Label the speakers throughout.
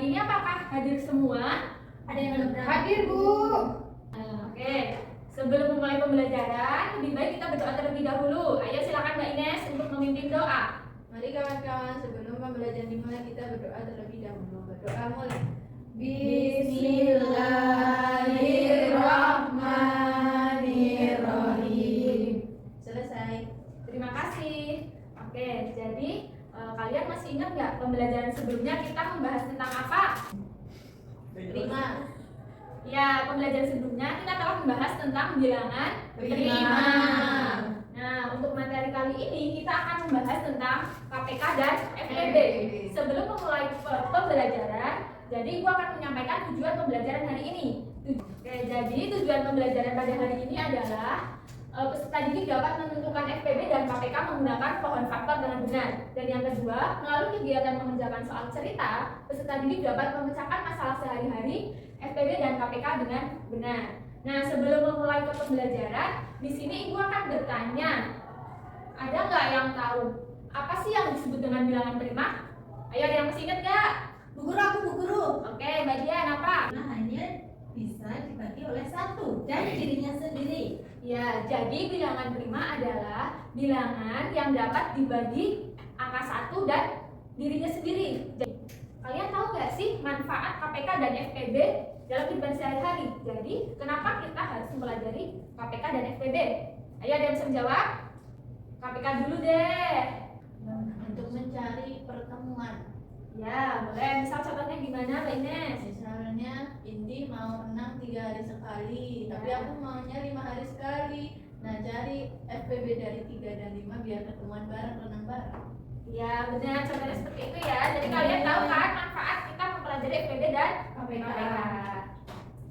Speaker 1: hari ini apakah hadir semua?
Speaker 2: Ada yang belum
Speaker 3: Hadir, Bu.
Speaker 1: Oke. Sebelum memulai pembelajaran, lebih baik kita berdoa terlebih dahulu. Ayo silakan Mbak Ines untuk memimpin doa.
Speaker 3: Mari kawan-kawan, sebelum pembelajaran dimulai kita berdoa terlebih dahulu. Berdoa mulai. Bismillahirrahmanirrahim. Selesai.
Speaker 1: Terima kasih. Oke, jadi kalian masih ingat nggak pembelajaran sebelumnya kita membahas tentang apa?
Speaker 3: Prima.
Speaker 1: Ya, pembelajaran sebelumnya kita telah membahas tentang bilangan
Speaker 3: Prima.
Speaker 1: Nah, untuk materi kali ini kita akan membahas tentang KPK dan FPB. Sebelum memulai pembelajaran, jadi gua akan menyampaikan tujuan pembelajaran hari ini. Oke, jadi tujuan pembelajaran pada hari ini adalah peserta didik dapat menentukan FPB dan KPK menggunakan pohon faktor dengan benar. Dan yang kedua, melalui kegiatan mengerjakan soal cerita, peserta didik dapat memecahkan masalah sehari-hari FPB dan KPK dengan benar. Nah, sebelum memulai ke pembelajaran, di sini ibu akan bertanya, ada nggak yang tahu apa sih yang disebut dengan bilangan prima? Ayo, ada yang masih ingat nggak?
Speaker 2: Bu guru.
Speaker 1: Oke, Mbak Dian, apa?
Speaker 2: Nah, hanya bisa dibagi oleh satu dan dirinya sendiri.
Speaker 1: Ya, jadi bilangan prima adalah bilangan yang dapat dibagi angka 1 dan dirinya sendiri. Jadi, kalian tahu nggak sih manfaat KPK dan FPB dalam kehidupan sehari-hari? Jadi, kenapa kita harus mempelajari KPK dan FPB? Ayo, ada yang bisa menjawab? KPK dulu deh.
Speaker 3: Untuk mencari pertemuan.
Speaker 1: Ya, boleh. Misal contohnya gimana, Mbak Ines?
Speaker 3: Misalnya Indi mau renang 3 hari sekali, tapi aku maunya 5 hari sekali. Nah, cari FPB dari 3 dan 5 biar ketemuan bareng, renang bareng.
Speaker 1: Ya, benar. Contohnya seperti itu ya. Jadi kalian tahu kan manfaat kita mempelajari FPB dan
Speaker 3: KPK.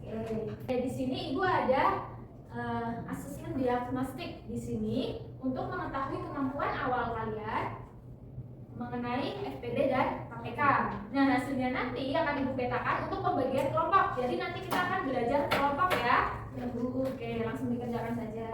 Speaker 1: Oke. Di sini Ibu ada asesmen diagnostik di sini untuk mengetahui kemampuan awal kalian mengenai FPB dan KPK. Nah, hasilnya nanti akan Ibu petakan untuk pembagian kelompok. Jadi nanti kita akan belajar kelompok ya.
Speaker 2: Ya, Bu.
Speaker 1: Oke, langsung dikerjakan saja.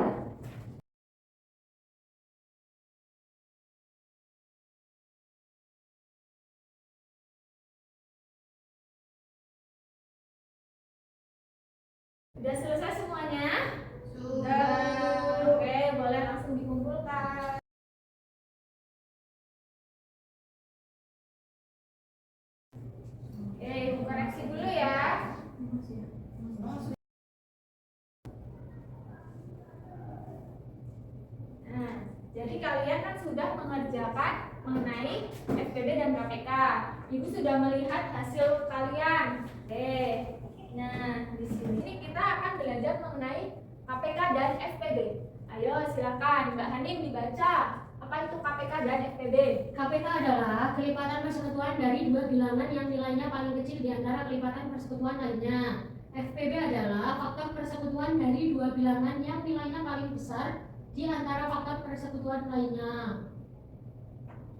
Speaker 1: Sudah selesai semuanya?
Speaker 3: Sudah.
Speaker 1: Oke, boleh langsung dikumpulkan. Oke, Ibu koreksi dulu ya. Nah, jadi kalian kan sudah mengerjakan mengenai FPB dan KPK. Ibu sudah melihat hasil kalian. Oke. Nah, di sini kita akan belajar mengenai KPK dan FPB. Ayo, silakan Mbak Hanim dibaca. Apa itu KPK dan FPB?
Speaker 4: KPK adalah kelipatan persekutuan dari dua bilangan yang nilainya paling kecil di antara kelipatan persekutuan lainnya. FPB adalah faktor persekutuan dari dua bilangan yang nilainya paling besar di antara faktor persekutuan lainnya.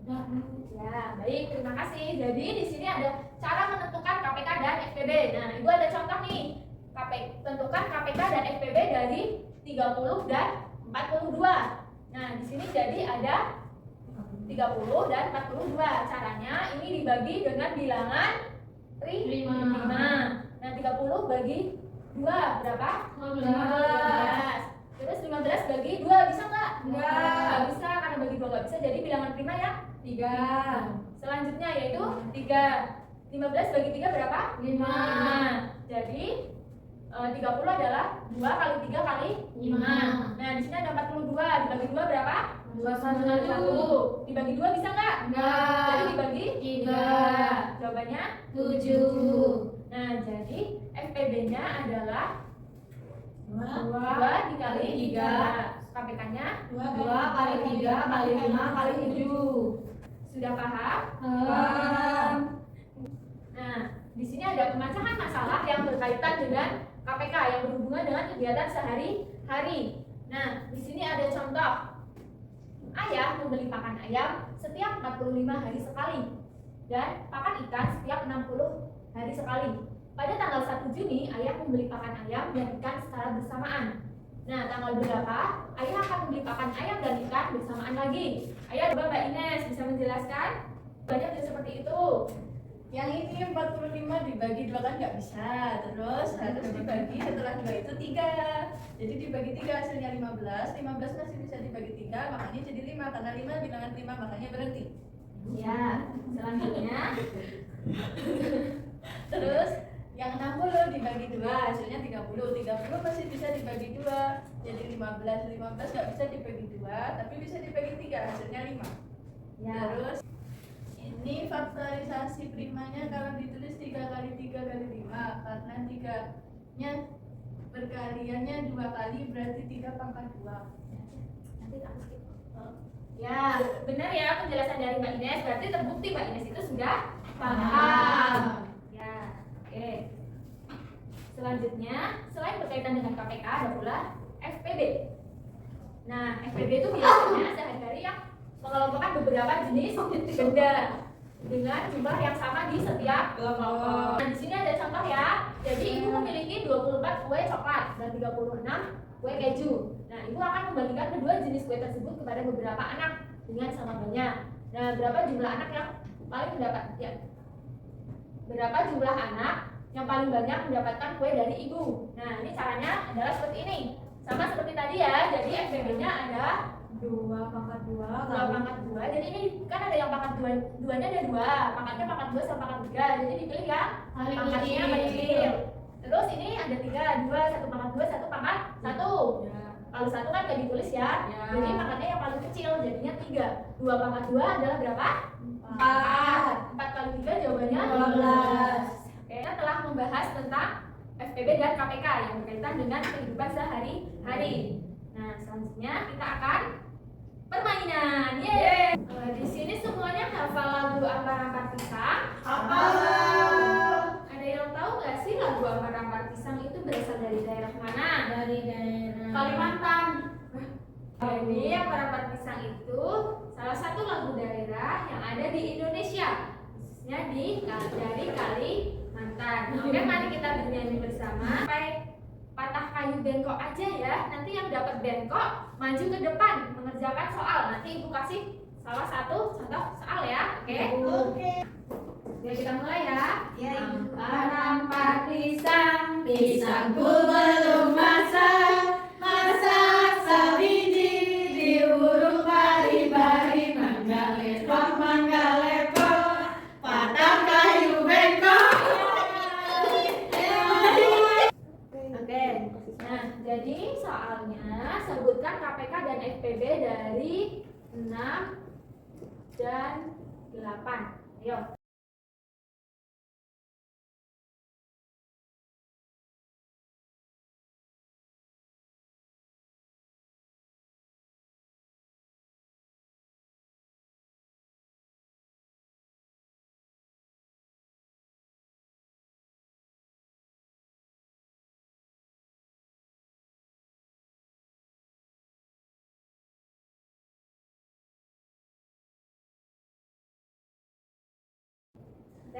Speaker 4: Sudah, Bu.
Speaker 1: Ya, baik, terima kasih. Jadi di sini ada cara menentukan KPK dan FPB. Nah, Ibu ada contoh nih. Tentukan KPK dan FPB dari 30 dan 42. Nah, di sini jadi ada 30 dan 42. Caranya ini dibagi dengan bilangan 5. Nah, 30 bagi 2 berapa? 15. Terus 15 bagi 2 bisa nggak? Nggak bisa, karena bagi 2 nggak bisa. Jadi bilangan prima yang 3. Selanjutnya yaitu 3. 15 bagi 3 berapa? 5. Jadi 30 adalah 2 kali 3 kali 5. Nah, di sini ada 42. Dibagi 2 berapa? 1. Dibagi 2 bisa nggak?
Speaker 4: Nggak.
Speaker 1: Jadi dibagi 3. Jawabannya
Speaker 4: 7.
Speaker 1: Nah, jadi FPB-nya adalah
Speaker 2: 2
Speaker 1: 2 dikali 3. KPK-nya
Speaker 2: 2 kali 3 kali 5 kali 7.
Speaker 1: Sudah paham? Nah, di sini ada pemecahan masalah yang berkaitan dengan KPK yang berhubungan dengan kegiatan sehari-hari. Nah, di sini ada contoh. Ayah membeli pakan ayam setiap 45 hari sekali dan pakan ikan setiap 60 hari sekali. Pada tanggal 1 Juni, ayah membeli pakan ayam dan ikan secara bersamaan. Nah, tanggal berapa ayah akan membeli pakan ayam dan ikan bersamaan lagi? Ayah, coba Mbak Ines bisa menjelaskan? Banyak seperti itu.
Speaker 3: yang ini 45 dibagi 2 kan nggak bisa, terus harus dibagi setelah 2 itu 3, jadi dibagi 3 hasilnya 15 masih bisa dibagi 3, makanya jadi 5, karena 5 bilangan prima makanya berhenti.
Speaker 1: Ya, selanjutnya
Speaker 3: Terus yang 60 dibagi 2 hasilnya 30 masih bisa dibagi 2, jadi 15 nggak bisa dibagi 2 tapi bisa dibagi 3 hasilnya 5.
Speaker 1: ya.
Speaker 3: Terus ini faktorisasi primanya kalau ditulis 3 kali 3 kali 5 karena 3-nya berkaliannya 2 kali berarti 3 pangkat 2.
Speaker 1: Nanti tak skip. Ya, benar ya penjelasan dari Mbak Ines. Berarti terbukti Mbak Ines itu sudah paham. Ya, oke. Selanjutnya, selain berkaitan dengan KPK, ada pula FPB. Nah, FPB itu biasanya sehari-hari yang mengelompokkan beberapa jenis benda dengan jumlah yang sama di setiap kelompok. Nah, di sini ada contoh ya. Jadi ibu memiliki 24 kue coklat dan 36 kue keju. Nah, ibu akan membagikan kedua jenis kue tersebut kepada beberapa anak dengan sama banyak. Nah, berapa jumlah anak yang paling mendapat? Ya. Berapa jumlah anak yang paling banyak mendapatkan kue dari ibu? Nah, ini caranya adalah seperti ini. Sama seperti tadi ya. Jadi FPB-nya ada
Speaker 2: 2 pangkat 2
Speaker 1: 2 pangkat 2. Jadi ini kan ada yang pangkat 2-nya ada 2. Pangkatnya pangkat 2 sama pangkat 3. Jadi dipilih yang
Speaker 4: Paling
Speaker 1: pangkatnya paling kecil. Terus ini ada 3, 2, 1 pangkat 2, 1 pangkat 1.
Speaker 2: Ya.
Speaker 1: Kalau 1 kan gak ditulis ya.
Speaker 2: Ya.
Speaker 1: Jadi pangkatnya yang paling kecil jadinya 3. 2 pangkat 2 adalah berapa?
Speaker 2: 4.
Speaker 1: 4 kali 3 jawabannya
Speaker 2: 12.
Speaker 1: Oke, kita telah membahas tentang FPB dan KPK yang berkaitan dengan kehidupan sehari-hari. Nah, selanjutnya kita akan permainan. Yeay. Di sini semuanya hafal lagu Ampar-Ampar Pisang. Ada yang tahu nggak sih lagu Ampar-Ampar Pisang itu berasal dari daerah mana?
Speaker 2: Dari daerah
Speaker 1: Kalimantan. Jadi Ampar-Ampar Pisang itu salah satu lagu daerah yang ada di Indonesia, khususnya dari Kalimantan. Oke, mari kita bernyanyi bersama. Sampai patah kayu bengkok aja ya. Nanti yang dapat bengkok maju ke depan mengerjakan soal. Nanti ibu kasih salah satu contoh soal ya. Oke?
Speaker 2: Oke.
Speaker 1: Jadi kita mulai ya.
Speaker 2: Ya, Ibu.
Speaker 1: Ampar-ampar pisang,
Speaker 2: Pisangku belum masak, masak sabiji diuruk pari-pari, mangga lepok, patah kayu bengkok.
Speaker 1: Oke. Nah, jadi soalnya sebutkan KPK dan FPB dari 6 dan 8. Ayo.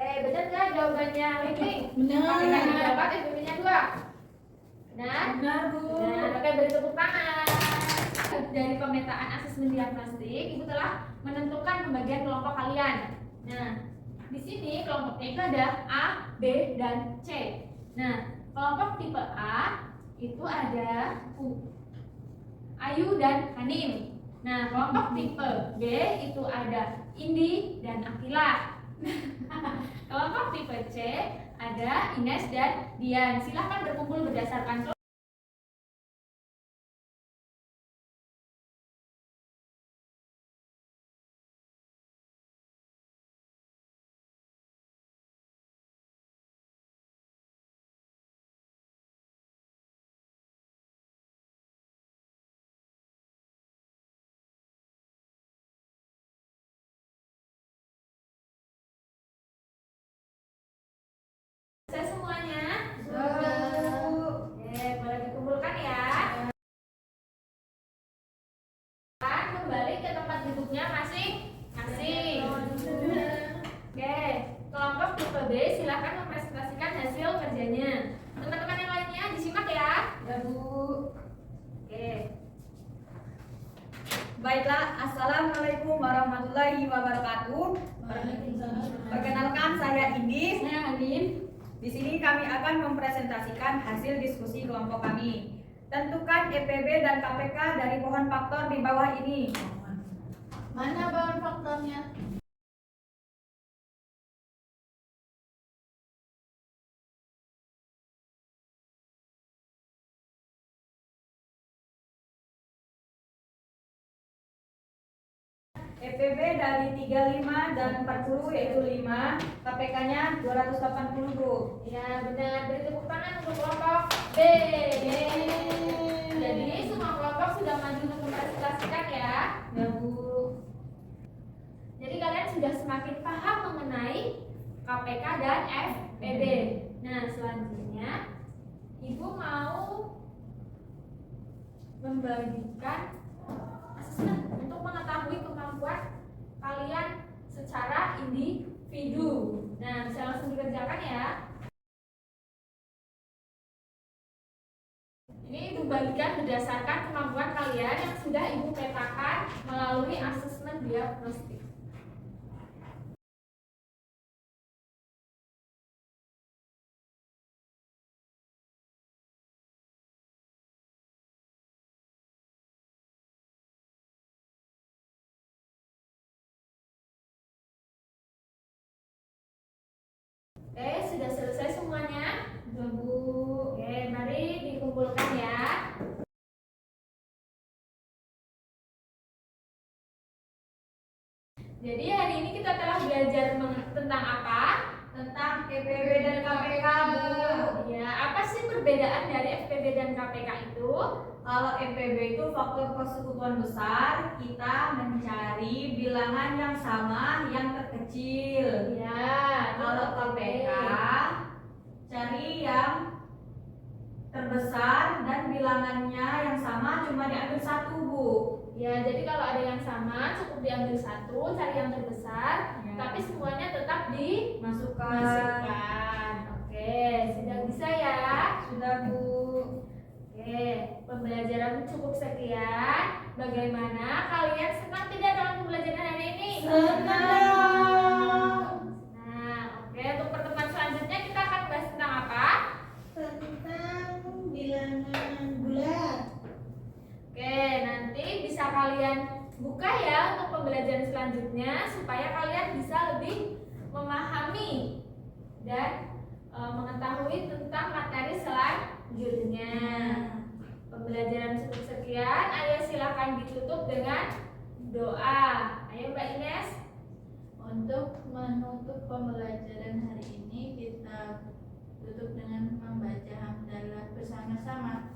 Speaker 1: Benar nggak jawabannya, Wiki?
Speaker 2: Benar.
Speaker 1: KPK-nya dapat, FPB-nya 2. Benar?
Speaker 2: Benar, Bu.
Speaker 1: Nah, oke, beri tepuk tangan. Dari pemetaan asesmen diagnostik, Ibu telah menentukan pembagian kelompok kalian. Nah, di sini kelompoknya itu ada A, B, dan C. Nah, kelompok tipe A itu ada Ayu dan Hanim. Nah, kelompok tipe B itu ada Indi dan Akila. Kelompok tipe C ada Ines dan Dian. Silahkan berkumpul berdasarkan selesai semuanya. Boleh dikumpulkan ya. Kembali ke tempat duduknya masing-masing. Oke, kelompok tipe B silahkan mempresentasikan hasil kerjanya. Teman-teman yang lainnya disimak ya.
Speaker 2: Ya, Bu.
Speaker 1: Oke.
Speaker 5: Baiklah, Assalamualaikum warahmatullahi wabarakatuh. Perkenalkan, saya Indi.
Speaker 4: Saya Andin.
Speaker 5: Di sini kami akan mempresentasikan hasil diskusi kelompok kami. Tentukan EPB dan KPK dari pohon faktor di bawah ini.
Speaker 3: Mana bahan faktornya?
Speaker 5: EPB dari 35 dan 40 yaitu 5, KPK-nya 280, Bu.
Speaker 1: Ya benar, beri tepuk tangan untuk kelompok B. Jadi semua kelompok sudah maju untuk mempresentasikan ya.
Speaker 5: Ya, Bu.
Speaker 1: Jadi kalian sudah semakin paham mengenai KPK dan FPB. Nah selanjutnya Ibu mau membagikan asesmen untuk mengetahui kemampuan kalian secara individu. Nah bisa langsung dikerjakan ya. Ini Ibu bagikan berdasarkan kemampuan kalian yang sudah Ibu petakan melalui asesmen diagnostik. Oke, sudah selesai semuanya? Sudah, Bu. Oke, mari dikumpulkan ya. Jadi hari ini kita telah belajar tentang apa?
Speaker 5: Tentang EPB dan KPK, Bu.
Speaker 1: Ya, apa sih perbedaan dari FPB dan KPK itu?
Speaker 5: Kalau EPB itu faktor persekutuan besar, kita mencari bilangan yang sama yang terkecil.
Speaker 1: Ya,
Speaker 5: Kalau KPK cari yang terbesar dan bilangannya yang sama cuma diambil satu, Bu.
Speaker 1: Ya, jadi kalau ada yang sama cukup diambil satu, cari yang terbesar,
Speaker 5: Ya.
Speaker 1: tapi semuanya tetap dimasukkan.
Speaker 5: Masukkan.
Speaker 1: Oke, sudah bisa ya?
Speaker 5: Sudah, Bu.
Speaker 1: Oke, pembelajaran cukup sekian. Bagaimana? Kalian senang tidak dalam pembelajaran hari ini?
Speaker 2: Senang.
Speaker 1: Nah, oke, untuk pertemuan selanjutnya kita akan bahas tentang apa?
Speaker 2: Tentang bilangan bulat.
Speaker 1: Oke, nanti bisa kalian buka ya untuk pembelajaran selanjutnya supaya kalian bisa lebih memahami dan mengetahui tentang materi selanjutnya. Pembelajaran cukup sekian. Ayo silakan ditutup dengan doa. Ayo Mbak Ines.
Speaker 3: Untuk menutup pembelajaran hari ini kita tutup dengan membaca hamdalah bersama-sama.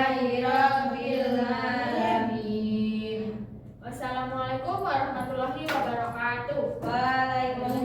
Speaker 5: Alhamdulillahirabbil alamin.
Speaker 1: Wassalamualaikum warahmatullahi wabarakatuh.
Speaker 5: Waalaikumsalam.